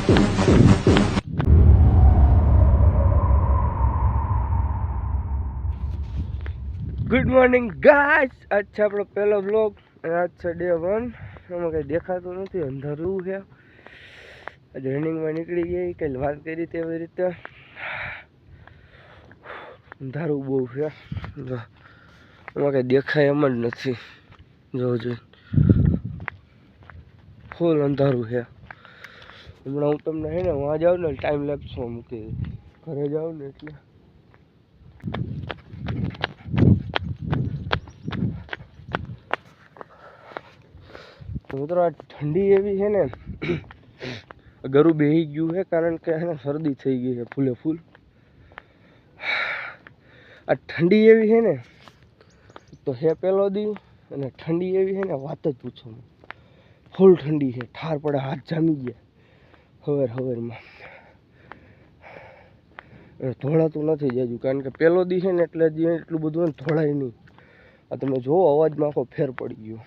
Good morning guys, આજ છે આપણો પહેલો બ્લોગ અને આજ છે ડે 1। આમાં કંઈ દેખાતું નથી, અંધારું છે। આજે રનિંગમાં નીકળી ગઈ, કંઈ વાત કરી તેવી રીતે અંધારું બહુ છે। જો આમાં કંઈ દેખાય એમ જ નથી, જોજો ફૂલ અંધારું છે। હમણાં હું તમને છે ને વहाँ જાઉં ને ટાઈમ લેપ્સમાં મૂકી ઘરે જાઉં ને એટલે મિત્રો આ ઠંડી એવી છે ને ગરું બેહી ગયું છે, કારણ કે છે ને શરદી થઈ ગઈ છે ફૂલે ફૂલ। આ ઠંડી એવી છે ને તો હે પહેલો દી, અને ઠંડી એવી છે ને વાત જ પૂછો, ફૂલ ઠંડી છે, ઠાર પડે, હાથ જામી ગયા હવારમાં। ધોળાતું નથી જાજુ, કારણ કે પહેલો દી છે ને એટલે એટલું બધું ધોળાય નહીં। આ તમે જુઓ અવાજમાં આખો ફેર પડી ગયો।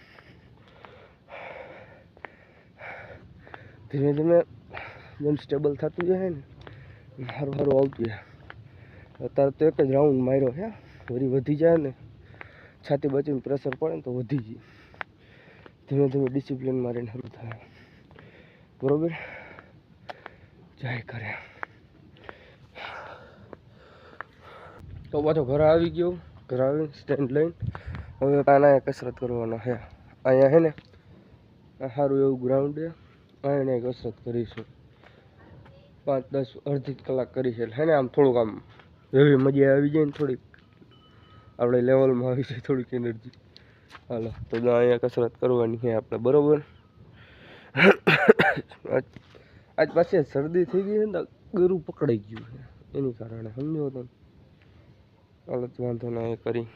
ધીમે ધીમે જેમ સ્ટેબલ થતું જાય ને સારું સારું આવતું જાય। અત્યારે તો એક જ રાઉન્ડ માર્યો છે, વળી વધી જાય ને છાતી બચીને પ્રેશર પડે ને તો વધી જાય। ધીમે ધીમે ડિસિપ્લિનમાં રહીને સારું થાય, બરાબર? જાય કરે તો પાછો ઘરે આવી ગયો, ઘરે આવીને સ્ટેન્ડ લઈને હવે આના કસરત કરવાનો છે। અહીંયા છે ને સારું એવું ગ્રાઉન્ડ છે, અહીંયા કસરત કરીશું 5-10 અડધી કલાક કરી છે। હે ને આમ થોડુંક આમ એવી મજા આવી જાય ને, થોડીક આપણે લેવલમાં આવી જાય થોડીક એનર્જી। હાલો તો અહીંયા કસરત કરવાની છે આપણે, બરાબર? આજ પાછી શરદી થઈ ગઈ છે ને, ગરું પકડાઈ ગયું છે એની કારણે, સમજો તમે? હાલો તો વાંધો ના એ કરી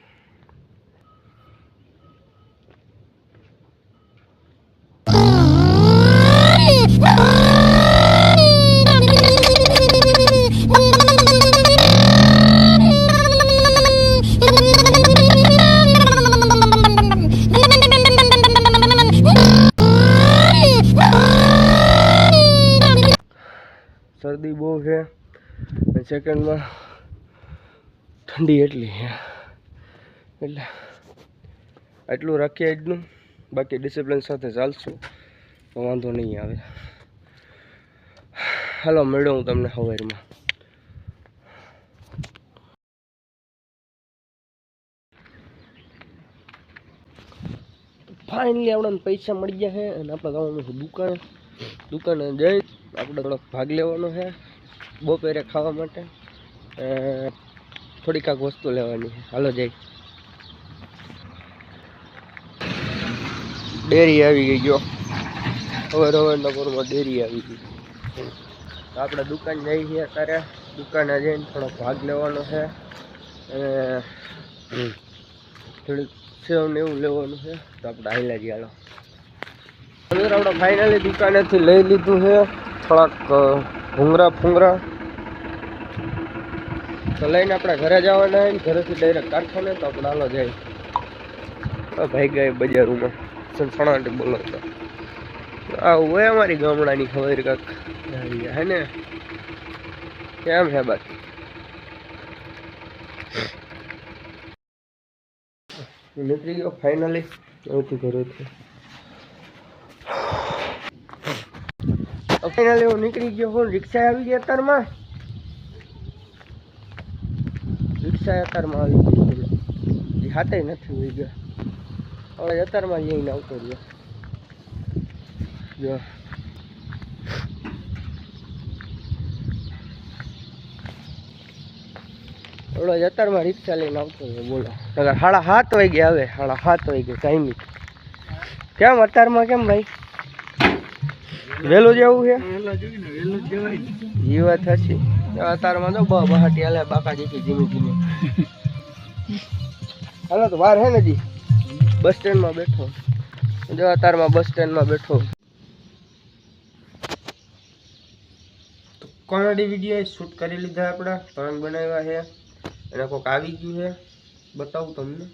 શરદી બહુ છે, સેકન્ડમાં ઠંડી એટલી છે, એટલે આટલું રાખીએ આજનું, બાકી ડિસિપ્લિન સાથે ચાલશું તો વાંધો નહીં આવે। હાલો મળ્યો હું તમને સવારમાં। ફાઇનલી આપણને પૈસા મળી ગયા છે અને આપણે જવાનું છે દુકાને જઈ આપણે થોડોક ભાગ લેવાનો છે બપોરે ખાવા માટે, થોડી કાંક વસ્તુ લેવાની છે। હાલો જઈ ડેરી આવી ગઈ, ગયો સવારના પોરમાં ડેરી આવી ગઈ। આપણે દુકાન જઈ છીએ અત્યારે, દુકાને જઈને થોડોક ભાગ લેવાનો છે અને થોડીક સેવ ને એવું લેવાનું છે, તો આપણે હાલ્યા જઈએ। હાલો આપણે ફાઇનલી દુકાનેથી લઈ લીધું છે થોડાક ભૂંગરા તો લઈને આપણે ઘરે જવાના હોય, ઘરેથી ડાયરેક્ટ કારખાને, તો આપણે હાલો જાય ભાઈ ગયા બજારમાં સણસણાટી બોલો તો આ હોય અમારી ગામડાની ખબર કાંક હે ને, કેમ છે બાકી? નીકળી ગયો ફાઇનલી અહીંથી ઘરેથી, ફાઇનલી હું નીકળી ગયો હું। રિક્ષા આવી ગઈ અત્યારમાં, આવી ગઈ, હાથે નથી હોઈ ગયા, હવે અત્યારમાં જઈને આવતો રહ્યો। જો ઓલો અત્યારમાં રિક્ષા લઈને આવતો રહ્યો, બોલો 7:30 વાગે આવે, 7:30 વાગે ટાઈમિંગ। કેમ અત્યારમાં કેમ ભાઈ વહેલું જવું છે? એ વાત સાચી, અત્યારમાં તો બહાટી હાલે બાકા જેથી ધીમે હાલો તો વાર હે ને જી બસ સ્ટેન્ડમાં બેઠો, જો અત્યારમાં બસ સ્ટેન્ડમાં બેઠો। કોમેડી વિડીયો શૂટ કરી લીધા આપણે, ત્રણ બનાવ્યા છે અને કોઈક આવી ગયું છે, બતાવું તમને।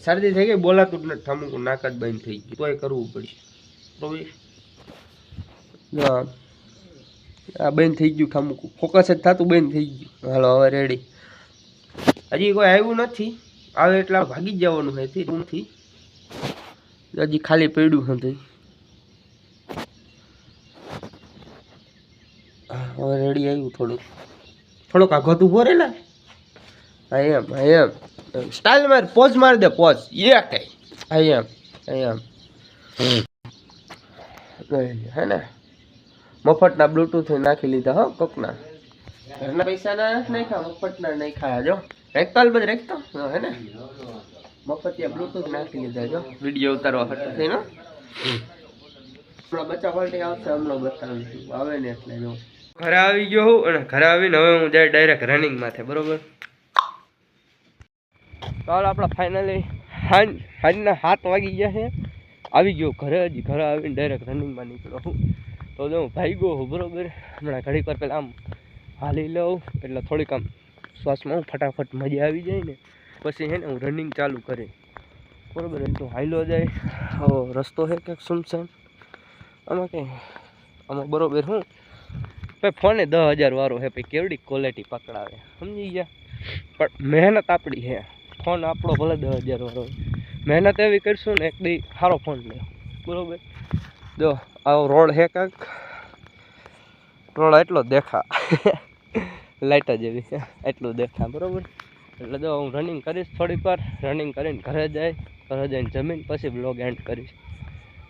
શરદી થઈ ગઈ, બોલાતું જ નથી, ઠામુકું નાક જ બંધ થઈ ગયું, તોય કરવું પડશે. આ બંધ થઈ ગયું ઠામુકું, ફોકસ જ થતું બંધ થઈ ગયું. હાલો હવે રેડી. હજી કોઈ આવ્યું નથી, આવે એટલે ભાગી જ જવાનું છે રૂમથી. હજી ખાલી પડ્યું નથી. હવે રેડી આવ્યું થોડુંક આગળ ઊભો રે ને. એમ સ્ટાઇલ માર, પોઝ માર દે, પોઝ એ કઈ એમ હે ને. મફતના બ્લૂટૂથ નાખી લીધા હો કોકના, ઘરના પૈસાના નાખ્યા, મફતના નાખ્યા. જો રેખતો બધે રેખતો હે ને, મફતિયા બ્લૂટૂથ નાખી લીધા. જો વિડીયો ઉતારવા હટો થઈને હમણાં બચ્ચા પાર્ટી આવશે, હમણાં બતાવીશું આવે ને એટલે. જો ઘરે આવી ગયો હું, અને ઘરે આવીને હવે હું જાય ડાયરેક્ટ રનિંગ માથે. બરોબર, ચાલો આપણે ફાઇનલી સાંજના 7 વાગી ગયા છે. આવી ગયો ઘરે, હજી ઘરે આવીને ડાયરેક્ટ રનિંગમાં નીકળ્યો હું. તો જો હું ભાઈ ગયો હું. બરોબર, હમણાં ઘડીક વાર પહેલાં આમ હાલી લઉં એટલે થોડીક આમ શ્વાસમાં હું ફટાફટ મજા આવી જાય ને, પછી છે ને હું રનિંગ ચાલુ કરી. બરોબર, એમ તો હાઈલો જાય. આવો રસ્તો છે કંઈક સુમસાન આમાં કંઈ. આમાં બરોબર હું ભાઈ ફોને 10,000 વાળો છે, ભાઈ કેવડી ક્વોલિટી પકડાવે, સમજી ગયા. પણ મહેનત આપણી છે. ફોન આપણો ભલે 10,000 વાળો, મહેનત એવી કરશું ને એક દી સારો ફોન લે. બરોબર, જો આવો રોડ છે કાંક, રોડ એટલો જ દેખા લાઇટ જેવી છે, એટલું દેખા. બરોબર, એટલે જો હું રનિંગ કરીશ થોડીક વાર, રનિંગ કરીને ઘરે જઈને જમીન પછી બ્લોગ એન્ડ કરીશ.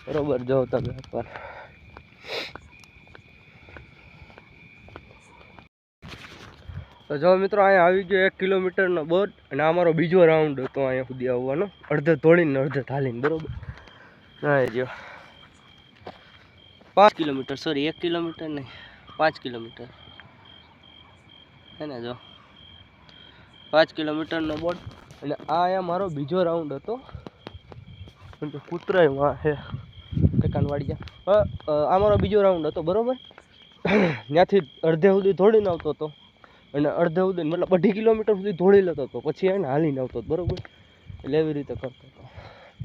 બરોબર, જો તમે એકવાર. તો જો મિત્રો, અહીંયા આવી ગયો 1 કિલોમીટરનો બોર્ડ, અને આ મારો બીજો રાઉન્ડ હતો અહીંયા સુધી આવવાનો, અડધે દોડીને અડધે ચાલીને. બરોબર, હા જો 5 કિલોમીટર, સોરી 1 કિલોમીટર નહીં, 5 કિલોમીટર હે ને. જો 5 કિલોમીટરનો બોર્ડ, અને આ અહીંયા મારો બીજો રાઉન્ડ હતો. પણ કૂતરાય માં હે કાનવાડિયા. આ મારો બીજો રાઉન્ડ હતો. બરોબર, ત્યાંથી અડધે સુધી દોડીને આવતો હતો, અને અડધે સુધી મતલબ 2.5 કિલોમીટર સુધી દોડી લેતો હતો, પછી એને હાલીને આવતો હતો. બરોબર, એટલે એવી રીતે કરતો હતો.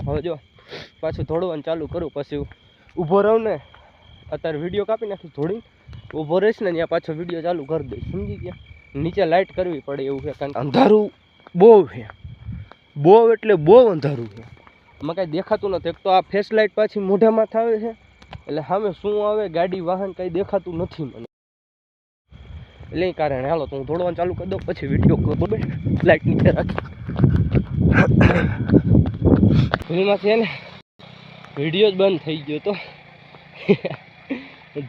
હવે જો પાછું દોડવાનું ચાલુ કરું, પછી ઊભો રહું ને, અત્યારે વિડીયો કાપી નાખીશ, દોડીને ઊભો રહીશ ને ત્યાં પાછો વિડીયો ચાલુ કરી દઈશ. સમજી ગયા. નીચે લાઇટ કરવી પડે એવું છે, કારણ કે અંધારું બહુ છે, બહુ એટલે બહુ અંધારું છે. એમાં કાંઈ દેખાતું નથી. એક તો આ ફેસ લાઇટ પાછી મોઢામાં આવે છે, એટલે સામે શું આવે ગાડી વાહન કાંઈ દેખાતું નથી મને, એટલે એ કારણે. હાલો તો હું દોડવાનું ચાલુ કરી દઉં, પછી વિડીયો બરોબર લાઇટ નીચે રાખી. એમાંથી છે ને વિડીયો જ બંધ થઈ ગયો તો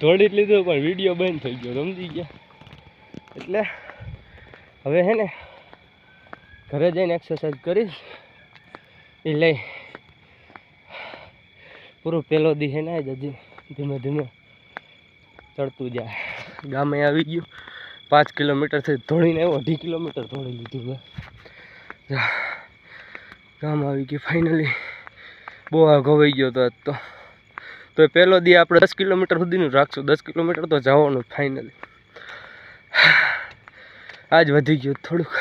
દોડી જ લીધો, પણ વિડીયો બંધ થઈ ગયો, સમજી ગયા. એટલે હવે છે ને ઘરે જઈને એક્સરસાઇઝ કરીશ. એ લઈ પૂરો પહેલો દી છે ને જ હજી ધીમે ધીમે ચડતું જાય. ગામે આવી ગયું, 5 કિલોમીટરથી દોડીને આવ્યો, 2.5 કિલોમીટર દોડી લીધું મેં. ગામ આવી ગયું ફાઇનલી. બહુ ઘવાઈ ગયો હતો આજ તો પહેલો દી આપણે 10 કિલોમીટર સુધીનું રાખશું. 10 કિલોમીટર તો જવાનું ફાઇનલી. આજ વધી ગયું થોડુંક.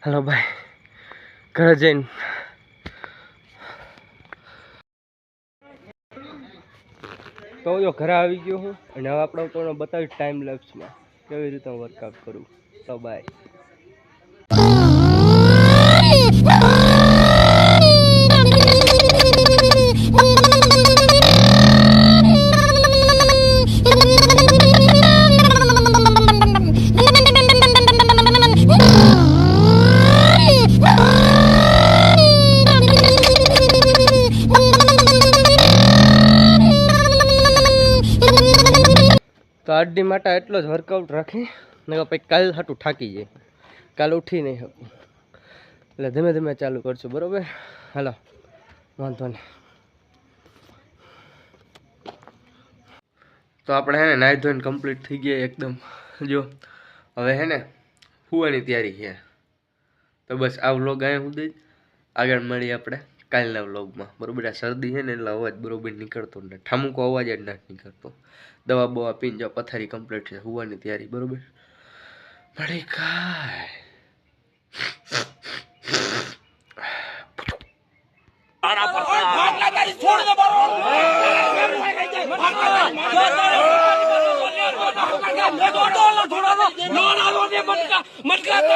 હાલો ભાઈ, ઘરે જઈને તો જો ઘરે આવી ગયો હું, અને હવે આપણે તમને બતાવીશ ટાઈમ લેપ્સમાં કેવી રીતે હું વર્કઆઉટ કરું. તો બાય. તો આજની માટે એટલો જ વર્કઆઉટ રાખી ને પછી કાલ હાટું થાકી જાય, કાલ ઉઠી નહીં શકું, એટલે ધીમે ધીમે ચાલુ કરશું. બરાબર, હાલો વાંધો નહીં. તો આપણે હે ને નાહી ધોઈને કમ્પ્લીટ થઈ ગયા એકદમ. જો હવે હે ને સુવાની તૈયારી છે. તો બસ આ વ્લોગ અહીંયા સુધી જ, આગળ મળીએ આપણે કાલના વ્લોગમાં. બરાબર, આ શરદી છે ને એટલે અવાજ બરોબર નીકળતો નથી, ઠામુકો અવાજ જ નથી નીકળતો. દવા બવા પીને જાઓ, પથારી કમ્પ્લીટ છે, સુવાની તૈયારી. બરાબર, મળી કાય મટકા